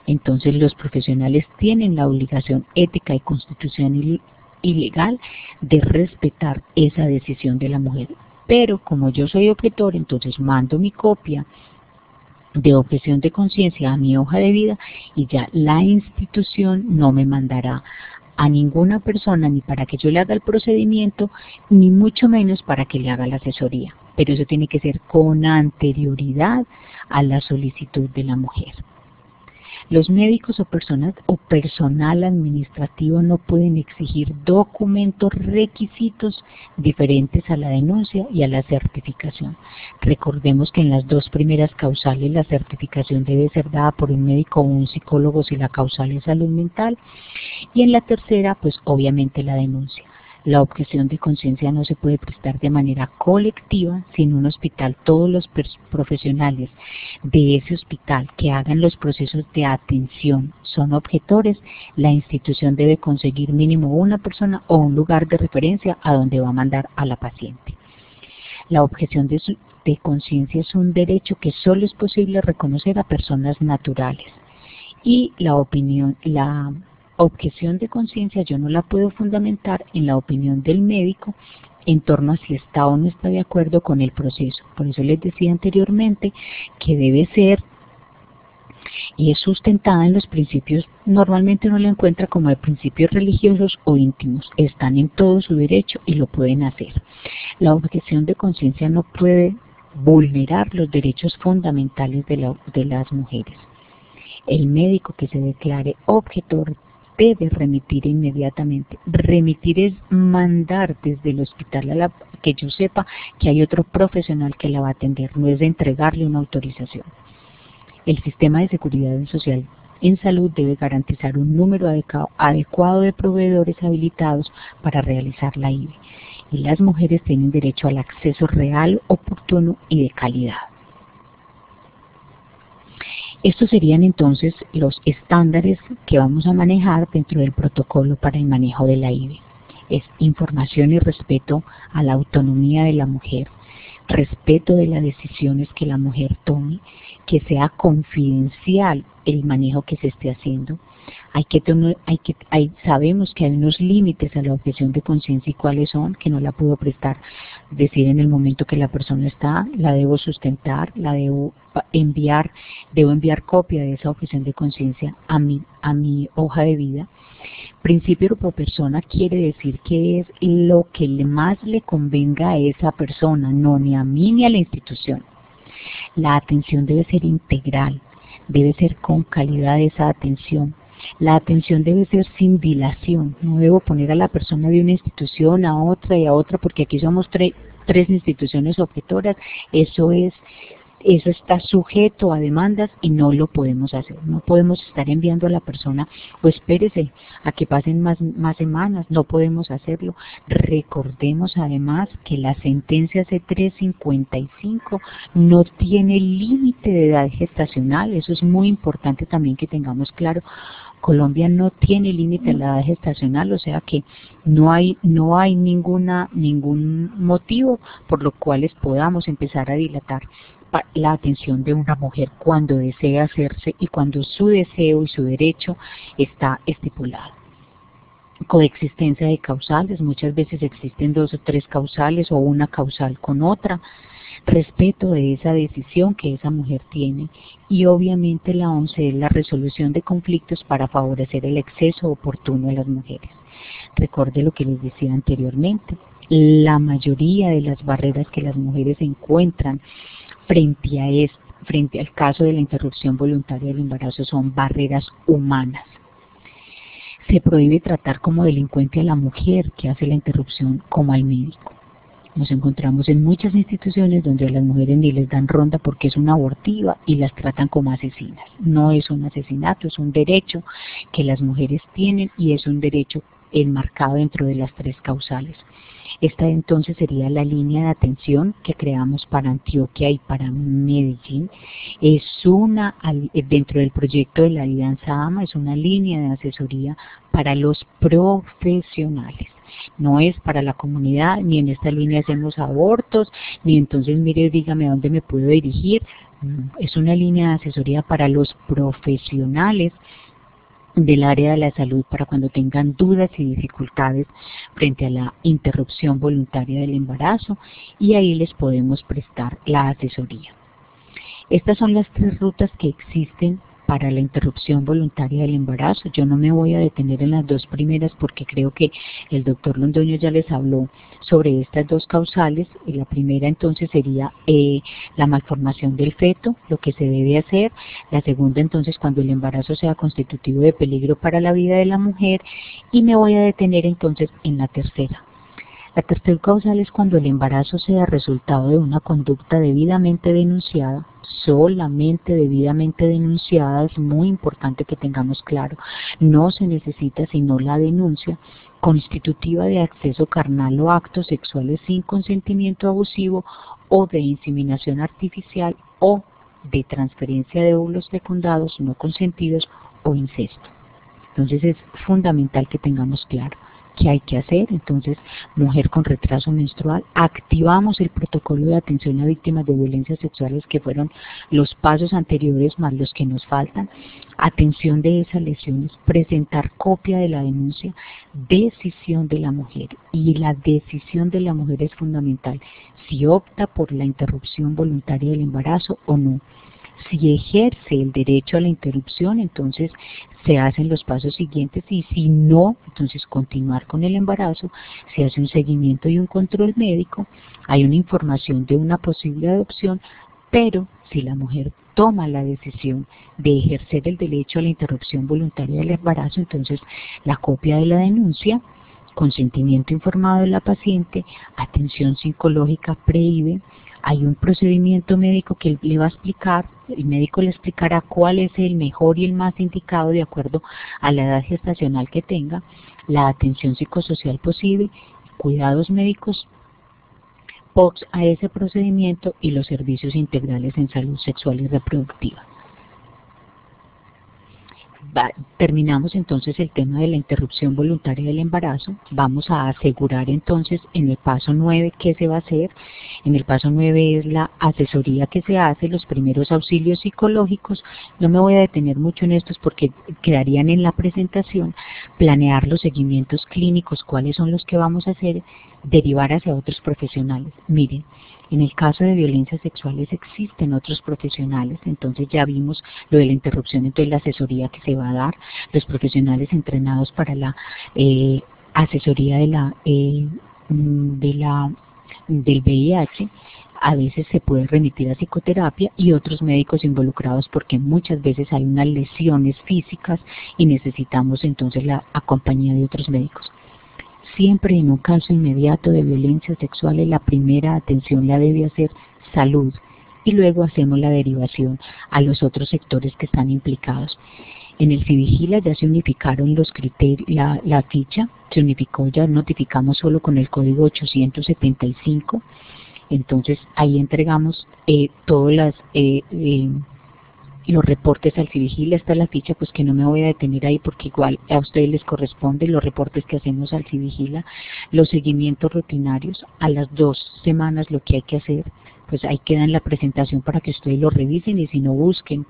Entonces los profesionales tienen la obligación ética y constitucional y legal de respetar esa decisión de la mujer. Pero como yo soy objetor, entonces mando mi copia de objeción de conciencia a mi hoja de vida, y ya la institución no me mandará a ninguna persona ni para que yo le haga el procedimiento, ni mucho menos para que le haga la asesoría. Pero eso tiene que ser con anterioridad a la solicitud de la mujer. Los médicos o personal administrativo no pueden exigir documentos, requisitos diferentes a la denuncia y a la certificación. Recordemos que en las dos primeras causales la certificación debe ser dada por un médico o un psicólogo si la causal es salud mental, y en la tercera pues obviamente la denuncia. La objeción de conciencia no se puede prestar de manera colectiva. Si en un hospital todos los profesionales de ese hospital que hagan los procesos de atención son objetores, la institución debe conseguir mínimo una persona o un lugar de referencia a donde va a mandar a la paciente. La objeción de conciencia es un derecho que solo es posible reconocer a personas naturales, y la objeción de conciencia yo no la puedo fundamentar en la opinión del médico en torno a si está o no está de acuerdo con el proceso. Por eso les decía anteriormente que debe ser y es sustentada en los principios. Normalmente uno lo encuentra como de principios religiosos o íntimos. Están en todo su derecho y lo pueden hacer. La objeción de conciencia no puede vulnerar los derechos fundamentales de las mujeres. El médico que se declare objetor debe remitir inmediatamente. Remitir es mandar desde el hospital que yo sepa que hay otro profesional que la va a atender, no es de entregarle una autorización. El sistema de seguridad social en salud debe garantizar un número adecuado de proveedores habilitados para realizar la IVE, y las mujeres tienen derecho al acceso real, oportuno y de calidad. Estos serían entonces los estándares que vamos a manejar dentro del protocolo para el manejo de la IVE. Es información y respeto a la autonomía de la mujer, respeto de las decisiones que la mujer tome, que sea confidencial el manejo que se esté haciendo. Sabemos que hay unos límites a la objeción de conciencia, y cuáles son, que no la puedo decir en el momento que la persona está, la debo sustentar, debo enviar copia de esa objeción de conciencia a mi hoja de vida. Principio pro persona quiere decir que es lo que más le convenga a esa persona, no ni a mí ni a la institución. La atención debe ser integral, debe ser con calidad esa atención. La atención debe ser sin dilación. No debo poner a la persona de una institución a otra y a otra, porque aquí somos tres instituciones objetoras. Eso está sujeto a demandas y no lo podemos hacer. No podemos estar enviando a la persona o espérese a que pasen más semanas. No podemos hacerlo. Recordemos además que la sentencia C355 no tiene límite de edad gestacional. Eso es muy importante también que tengamos claro. Colombia no tiene límite a la edad gestacional, o sea que no hay ningún motivo por lo cual podamos empezar a dilatar la atención de una mujer cuando desea hacerse y cuando su deseo y su derecho está estipulado. coexistencia de causales, muchas veces existen 2 o 3 causales o una causal con otra, respeto de esa decisión que esa mujer tiene, y obviamente la 11 es la resolución de conflictos para favorecer el acceso oportuno de las mujeres. Recuerde lo que les decía anteriormente, la mayoría de las barreras que las mujeres encuentran frente al caso de la interrupción voluntaria del embarazo son barreras humanas. Se prohíbe tratar como delincuente a la mujer que hace la interrupción como al médico. Nos encontramos en muchas instituciones donde a las mujeres ni les dan ronda porque es una abortiva y las tratan como asesinas. No es un asesinato, es un derecho que las mujeres tienen y es un derecho enmarcado dentro de las 3 causales. Esta entonces sería la línea de atención que creamos para Antioquia y para Medellín. Es dentro del proyecto de la Alianza AMA, es una línea de asesoría para los profesionales. No es para la comunidad, ni en esta línea hacemos abortos, ni entonces mire, dígame a dónde me puedo dirigir. Es una línea de asesoría para los profesionales del área de la salud para cuando tengan dudas y dificultades frente a la interrupción voluntaria del embarazo, y ahí les podemos prestar la asesoría. Estas son las 3 rutas que existen para la interrupción voluntaria del embarazo. Yo no me voy a detener en las 2 primeras porque creo que el doctor Londoño ya les habló sobre estas 2 causales. Y la primera entonces sería la malformación del feto, lo que se debe hacer. La segunda entonces cuando el embarazo sea constitutivo de peligro para la vida de la mujer, y me voy a detener entonces en la tercera. La tercera causal es cuando el embarazo sea resultado de una conducta debidamente denunciada, solamente debidamente denunciada. Es muy importante que tengamos claro, no se necesita sino la denuncia constitutiva de acceso carnal o actos sexuales sin consentimiento abusivo o de inseminación artificial o de transferencia de óvulos fecundados no consentidos o incesto. Entonces es fundamental que tengamos claro qué hay que hacer. Entonces, mujer con retraso menstrual, activamos el protocolo de atención a víctimas de violencias sexuales, que fueron los pasos anteriores más los que nos faltan. Atención de esas lesiones, presentar copia de la denuncia, decisión de la mujer, y la decisión de la mujer es fundamental, si opta por la interrupción voluntaria del embarazo o no. Si ejerce el derecho a la interrupción, entonces se hacen los pasos siguientes, y si no, entonces continuar con el embarazo, se hace un seguimiento y un control médico, hay una información de una posible adopción, pero si la mujer toma la decisión de ejercer el derecho a la interrupción voluntaria del embarazo, entonces la copia de la denuncia, consentimiento informado de la paciente, atención psicológica pre-IVE, hay un procedimiento médico que él le va a explicar, el médico le explicará cuál es el mejor y el más indicado de acuerdo a la edad gestacional que tenga, la atención psicosocial posible, cuidados médicos post a ese procedimiento y los servicios integrales en salud sexual y reproductiva. Terminamos entonces el tema de la interrupción voluntaria del embarazo. Vamos a asegurar entonces en el paso 9 qué se va a hacer. En el paso 9 es la asesoría que se hace, los primeros auxilios psicológicos. No me voy a detener mucho en estos porque quedarían en la presentación. Planear los seguimientos clínicos, cuáles son los que vamos a hacer, derivar hacia otros profesionales. Miren, en el caso de violencias sexuales existen otros profesionales, entonces ya vimos lo de la interrupción, entonces la asesoría que se va a dar, los profesionales entrenados para la asesoría del VIH, a veces se puede remitir a psicoterapia, y otros médicos involucrados porque muchas veces hay unas lesiones físicas y necesitamos entonces la compañía de otros médicos. Siempre en un caso inmediato de violencia sexual, la primera atención la debe hacer salud, y luego hacemos la derivación a los otros sectores que están implicados. En el Civigila ya se unificaron los criterios, la ficha se unificó, ya notificamos solo con el código 875, entonces ahí entregamos todos los reportes al Civigila. Está la ficha, pues que no me voy a detener ahí porque igual a ustedes les corresponde los reportes que hacemos al Civigila, los seguimientos rutinarios, a las 2 semanas lo que hay que hacer, pues ahí queda en la presentación para que ustedes lo revisen, y si no, busquen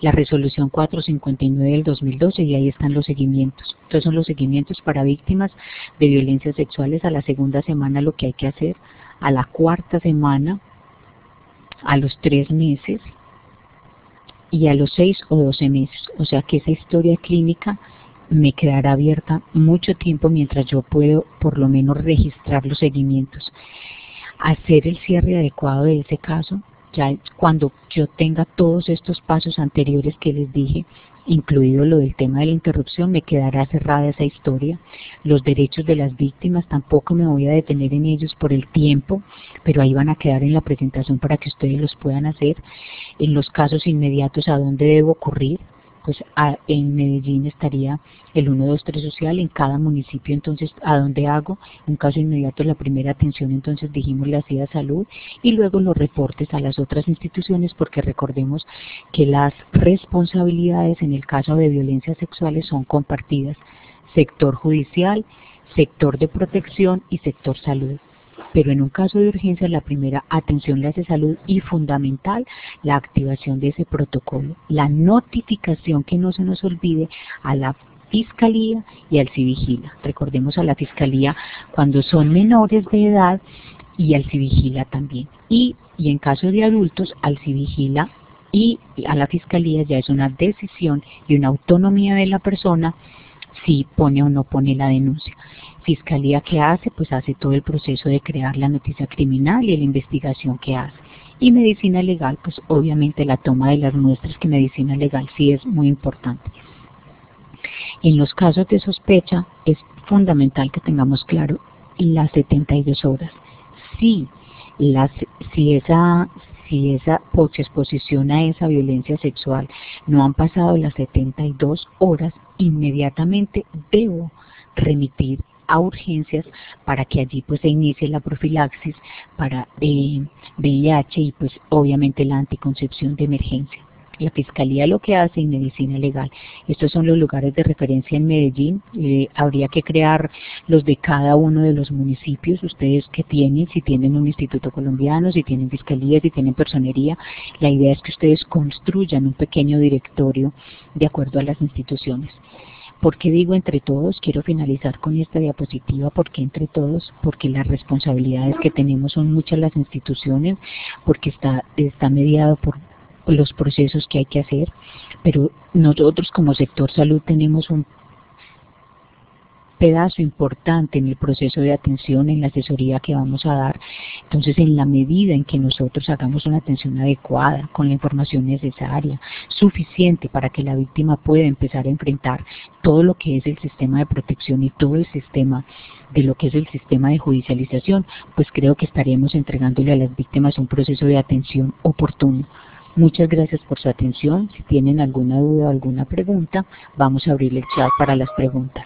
la resolución 459 del 2012 y ahí están los seguimientos. Entonces son los seguimientos para víctimas de violencias sexuales a la segunda semana lo que hay que hacer, a la cuarta semana, a los 3 meses y a los 6 o 12 meses. O sea que esa historia clínica me quedará abierta mucho tiempo mientras yo puedo por lo menos registrar los seguimientos. Hacer el cierre adecuado de ese caso, ya cuando yo tenga todos estos pasos anteriores que les dije, incluido lo del tema de la interrupción, me quedará cerrada esa historia. Los derechos de las víctimas tampoco me voy a detener en ellos por el tiempo, pero ahí van a quedar en la presentación para que ustedes los puedan hacer. En los casos inmediatos, ¿a dónde debo ocurrir? Pues en Medellín estaría el 123 social, en cada municipio entonces a dónde hago, un caso inmediato la primera atención, entonces dijimos la CIDA Salud, y luego los reportes a las otras instituciones, porque recordemos que las responsabilidades en el caso de violencias sexuales son compartidas, sector judicial, sector de protección y sector salud. Pero en un caso de urgencia, la primera atención le hace salud y fundamental la activación de ese protocolo. La notificación, que no se nos olvide, a la Fiscalía y al Civigila. Recordemos a la Fiscalía cuando son menores de edad y al Civigila también. Y en caso de adultos, al Civigila y a la Fiscalía ya es una decisión y una autonomía de la persona si pone o no pone la denuncia. Fiscalía, ¿qué hace? Pues hace todo el proceso de crear la noticia criminal y la investigación que hace. Y medicina legal, pues obviamente la toma de las muestras, que medicina legal sí es muy importante. En los casos de sospecha es fundamental que tengamos claro las 72 horas. Si esa exposición a esa violencia sexual no han pasado las 72 horas, inmediatamente debo remitir a urgencias para que allí pues se inicie la profilaxis para VIH y pues obviamente la anticoncepción de emergencia. La Fiscalía lo que hace en medicina legal. Estos son los lugares de referencia en Medellín. Habría que crear los de cada uno de los municipios. Ustedes que tienen, si tienen un instituto colombiano, si tienen fiscalía, si tienen personería, la idea es que ustedes construyan un pequeño directorio de acuerdo a las instituciones. ¿Por qué digo entre todos? Quiero finalizar con esta diapositiva. ¿Por qué entre todos? Porque las responsabilidades que tenemos son muchas las instituciones, porque está mediado por los procesos que hay que hacer, pero nosotros como sector salud tenemos un pedazo importante en el proceso de atención, en la asesoría que vamos a dar. Entonces, en la medida en que nosotros hagamos una atención adecuada, con la información necesaria, suficiente para que la víctima pueda empezar a enfrentar todo lo que es el sistema de protección y todo el sistema de lo que es el sistema de judicialización, pues creo que estaremos entregándole a las víctimas un proceso de atención oportuno. Muchas gracias por su atención. Si tienen alguna duda o alguna pregunta, vamos a abrir el chat para las preguntas.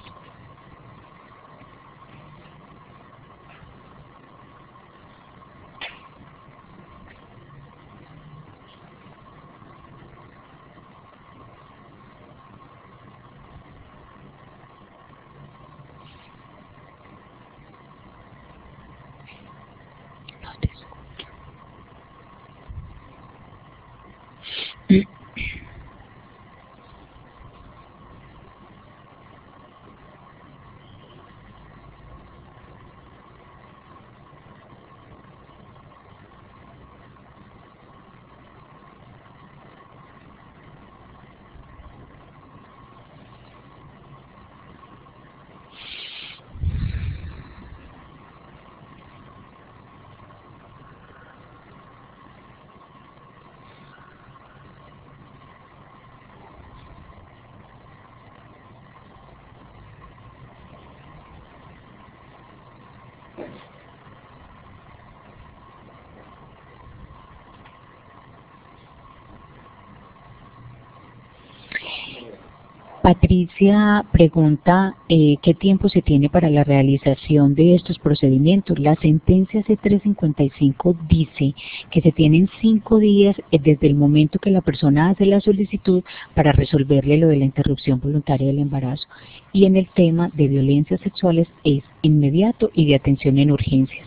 Patricia pregunta ¿qué tiempo se tiene para la realización de estos procedimientos? La sentencia C355 dice que se tienen 5 días desde el momento que la persona hace la solicitud para resolverle lo de la interrupción voluntaria del embarazo. Y en el tema de violencias sexuales es inmediato y de atención en urgencias.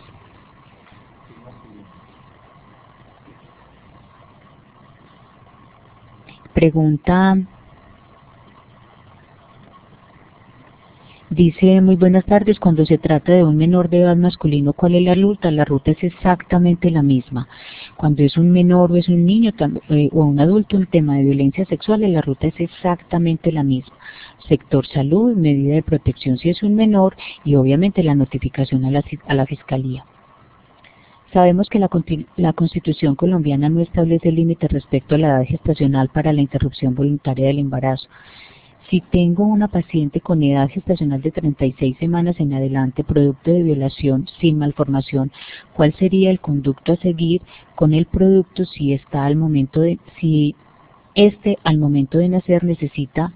pregunta, dice, muy buenas tardes, cuando se trata de un menor de edad masculino, ¿cuál es la ruta? La ruta es exactamente la misma. Cuando es un menor o es un niño o un adulto, el tema de violencia sexual, la ruta es exactamente la misma. Sector salud, medida de protección si es un menor y obviamente la notificación a la fiscalía. Sabemos que la Constitución colombiana no establece límites respecto a la edad gestacional para la interrupción voluntaria del embarazo. Si tengo una paciente con edad gestacional de 36 semanas en adelante, producto de violación sin malformación, ¿cuál sería el conducto a seguir con el producto si al momento de nacer necesita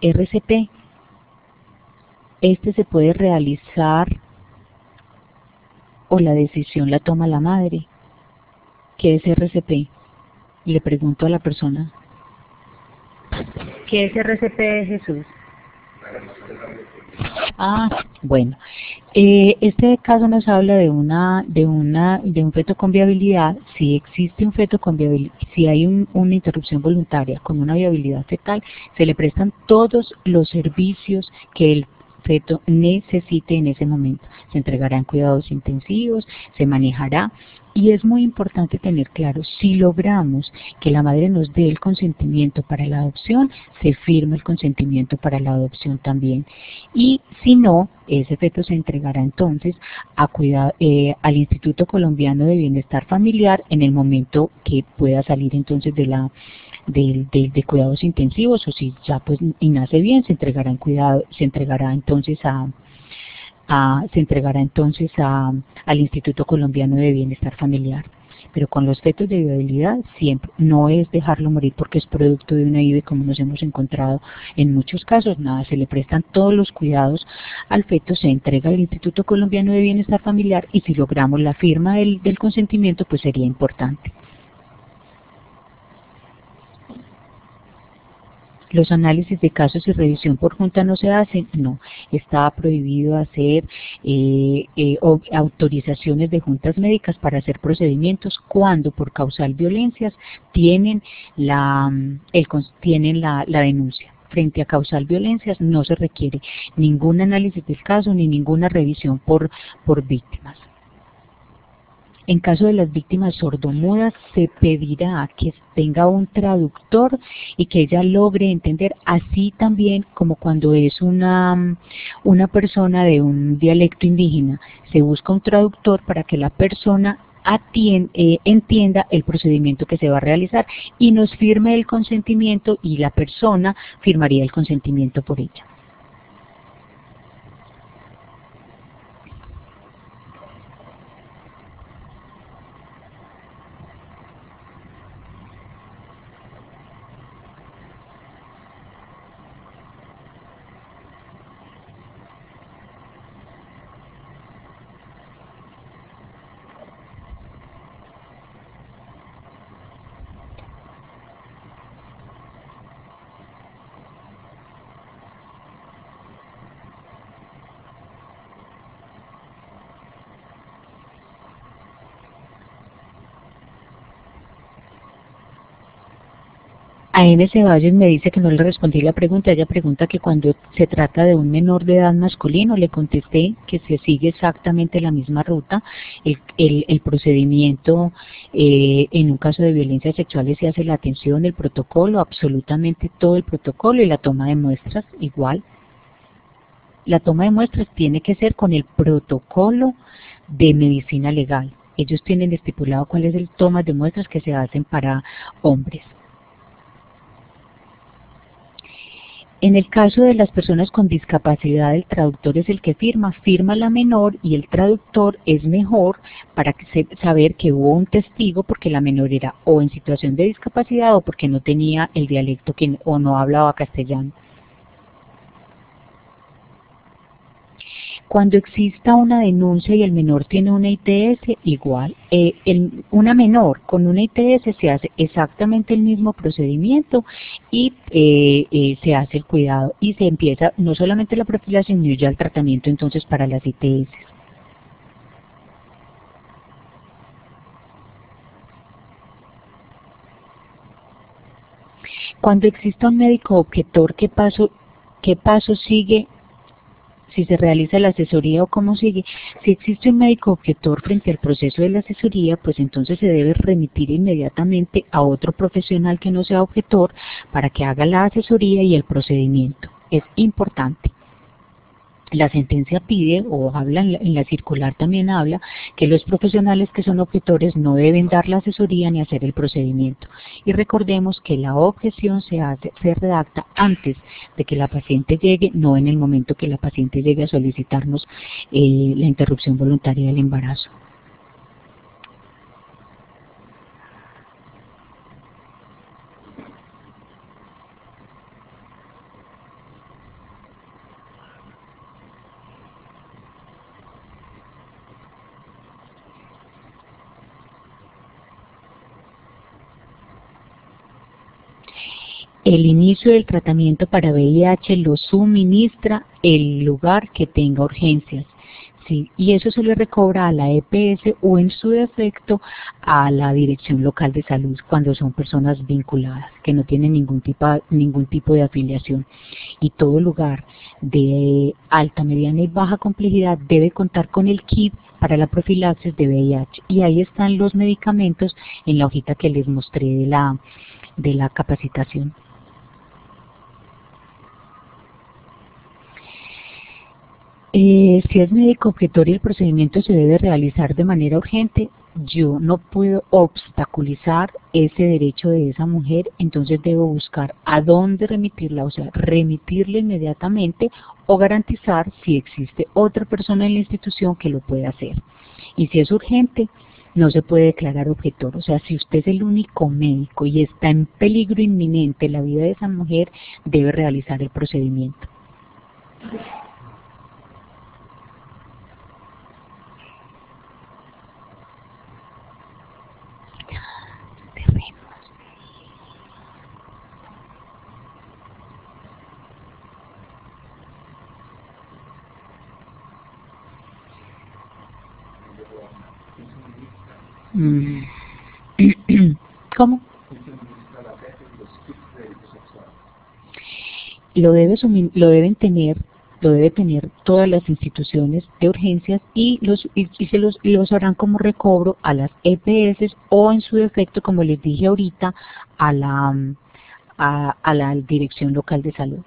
RCP? Este se puede realizar o la decisión la toma la madre. ¿Qué es RCP? Le pregunto a la persona. ¿Qué es RCP, Jesús? Bueno, este caso nos habla de un feto con viabilidad. Si existe un feto con viabilidad, si hay una interrupción voluntaria con una viabilidad fetal, se le prestan todos los servicios que el feto necesite en ese momento. Se entregarán cuidados intensivos, se manejará. Y es muy importante tener claro, si logramos que la madre nos dé el consentimiento para la adopción, se firma el consentimiento para la adopción también. Y si no, ese feto se entregará entonces al Instituto Colombiano de Bienestar Familiar en el momento que pueda salir entonces de cuidados intensivos, o si ya pues y nace bien, se entregará entonces al Instituto Colombiano de Bienestar Familiar. Pero con los fetos de viabilidad siempre no es dejarlo morir porque es producto de una IVE, como nos hemos encontrado en muchos casos. Nada, se le prestan todos los cuidados al feto, se entrega al Instituto Colombiano de Bienestar Familiar y si logramos la firma del consentimiento, pues sería importante. Los análisis de casos y revisión por junta no se hacen, no, está prohibido hacer autorizaciones de juntas médicas para hacer procedimientos cuando por causal violencias tienen la denuncia. Frente a causal violencias no se requiere ningún análisis del caso ni ninguna revisión por víctimas. En caso de las víctimas sordomudas, se pedirá que tenga un traductor y que ella logre entender, así también como cuando es una persona de un dialecto indígena. Se busca un traductor para que la persona entienda el procedimiento que se va a realizar y nos firme el consentimiento y la persona firmaría el consentimiento por ella. A N. Ceballos me dice que no le respondí la pregunta. Ella pregunta que cuando se trata de un menor de edad masculino, le contesté que se sigue exactamente la misma ruta. El procedimiento en un caso de violencia sexual se hace la atención, el protocolo, absolutamente todo el protocolo y la toma de muestras igual. La toma de muestras tiene que ser con el protocolo de medicina legal. Ellos tienen estipulado cuál es el toma de muestras que se hacen para hombres. En el caso de las personas con discapacidad, el traductor es el que firma la menor y el traductor es mejor para saber que hubo un testigo porque la menor era o en situación de discapacidad o porque no tenía el dialecto o no hablaba castellano. Cuando exista una denuncia y el menor tiene una ITS, igual. Una menor con una ITS se hace exactamente el mismo procedimiento y se hace el cuidado y se empieza no solamente la profilaxis, sino ya el tratamiento entonces para las ITS. Cuando exista un médico objetor, qué paso sigue? Si se realiza la asesoría o cómo sigue. Si existe un médico objetor frente al proceso de la asesoría, pues entonces se debe remitir inmediatamente a otro profesional que no sea objetor para que haga la asesoría y el procedimiento. Es importante. La sentencia pide, o habla en la circular también habla, que los profesionales que son objetores no deben dar la asesoría ni hacer el procedimiento. Y recordemos que la objeción se redacta antes de que la paciente llegue, no en el momento que la paciente llegue a solicitarnos la interrupción voluntaria del embarazo. El inicio del tratamiento para VIH lo suministra el lugar que tenga urgencias, ¿sí? Y eso se le recobra a la EPS o en su defecto a la Dirección Local de Salud cuando son personas vinculadas, que no tienen ningún tipo de afiliación. Y todo lugar de alta, mediana y baja complejidad debe contar con el kit para la profilaxis de VIH. Y ahí están los medicamentos en la hojita que les mostré de la capacitación. Si es médico objetor y el procedimiento se debe realizar de manera urgente, yo no puedo obstaculizar ese derecho de esa mujer, entonces debo buscar a dónde remitirla, o sea, remitirla inmediatamente o garantizar si existe otra persona en la institución que lo pueda hacer. Y si es urgente, no se puede declarar objetor, o sea, si usted es el único médico y está en peligro inminente la vida de esa mujer, debe realizar el procedimiento. ¿Cómo? Lo debe tener todas las instituciones de urgencias y los harán como recobro a las EPS o en su defecto, como les dije ahorita, a la Dirección Local de Salud.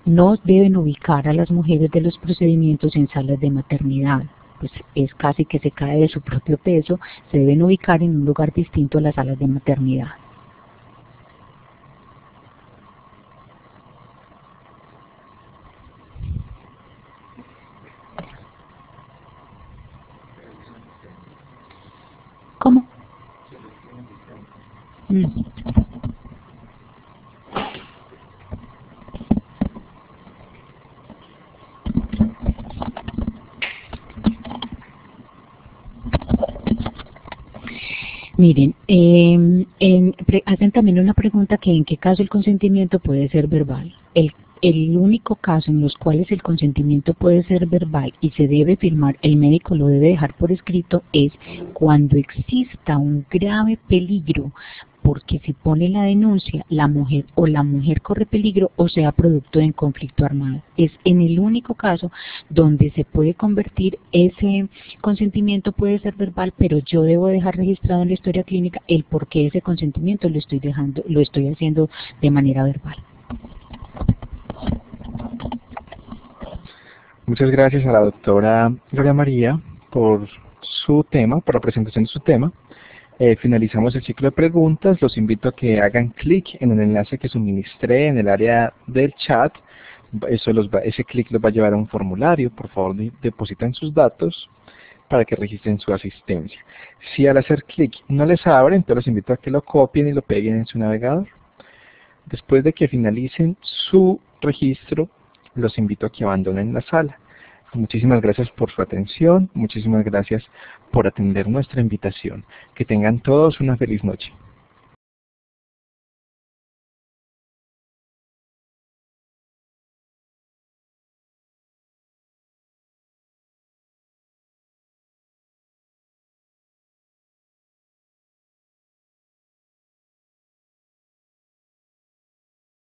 No deben ubicar a las mujeres de los procedimientos en salas de maternidad, pues es casi que se cae de su propio peso, se deben ubicar en un lugar distinto a las salas de maternidad. ¿Cómo? Miren, hacen también una pregunta que en qué caso el consentimiento puede ser verbal. El único caso en los cuales el consentimiento puede ser verbal y se debe firmar, el médico lo debe dejar por escrito, es cuando exista un grave peligro, porque si pone la denuncia, la mujer corre peligro o sea producto de un conflicto armado. Es en el único caso donde se puede convertir ese consentimiento, puede ser verbal, pero yo debo dejar registrado en la historia clínica el por qué ese consentimiento lo estoy haciendo de manera verbal. Muchas gracias a la doctora Gloria María por su tema, por la presentación de su tema. Finalizamos el ciclo de preguntas. Los invito a que hagan clic en el enlace que suministré en el área del chat. Ese clic los va a llevar a un formulario. Por favor, depositan sus datos para que registren su asistencia. Si al hacer clic no les abre, entonces los invito a que lo copien y lo peguen en su navegador. Después de que finalicen su registro, los invito a que abandonen la sala. Muchísimas gracias por su atención, muchísimas gracias por atender nuestra invitación. Que tengan todos una feliz noche.